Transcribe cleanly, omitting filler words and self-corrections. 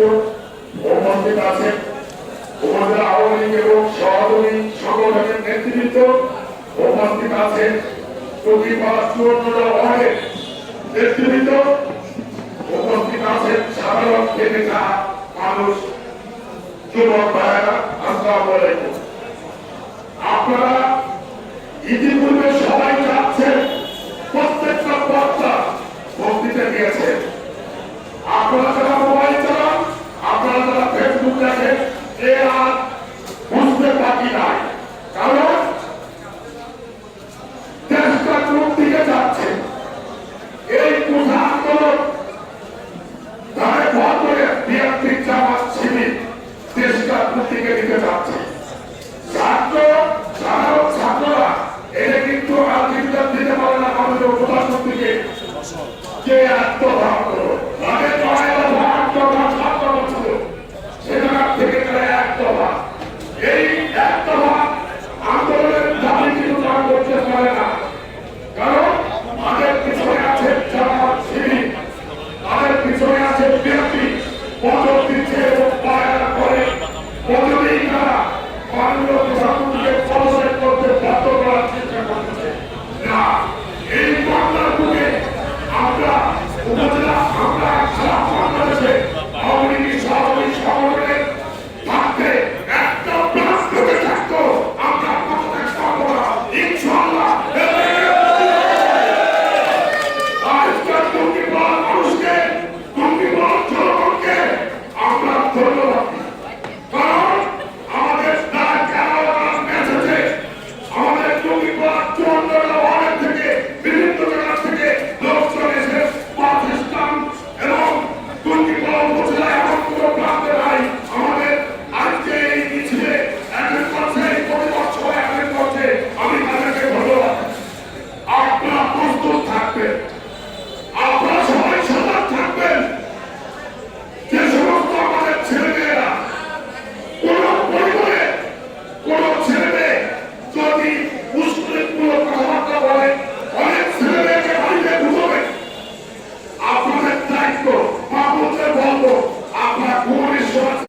উপস্থিত আছেন উপজেলা আওয়ামী লীগ এবং সহযোগী সংগঠনের নেতৃবৃন্দ, উপস্থিত আছেন প্রতিবার 54 ওয়ার্ডের নেতৃবৃন্দ, উপস্থিত আছেন সাধারণ খেটে খাওয়া মানুষ, যুবক ভাইয়েরা, আসসালামু আলাইকুম। আপনারা ইতিপূর্বে সবাই যাচ্ছেন, প্রত্যেকটা বক্তা বক্তৃতা দিয়েছেন।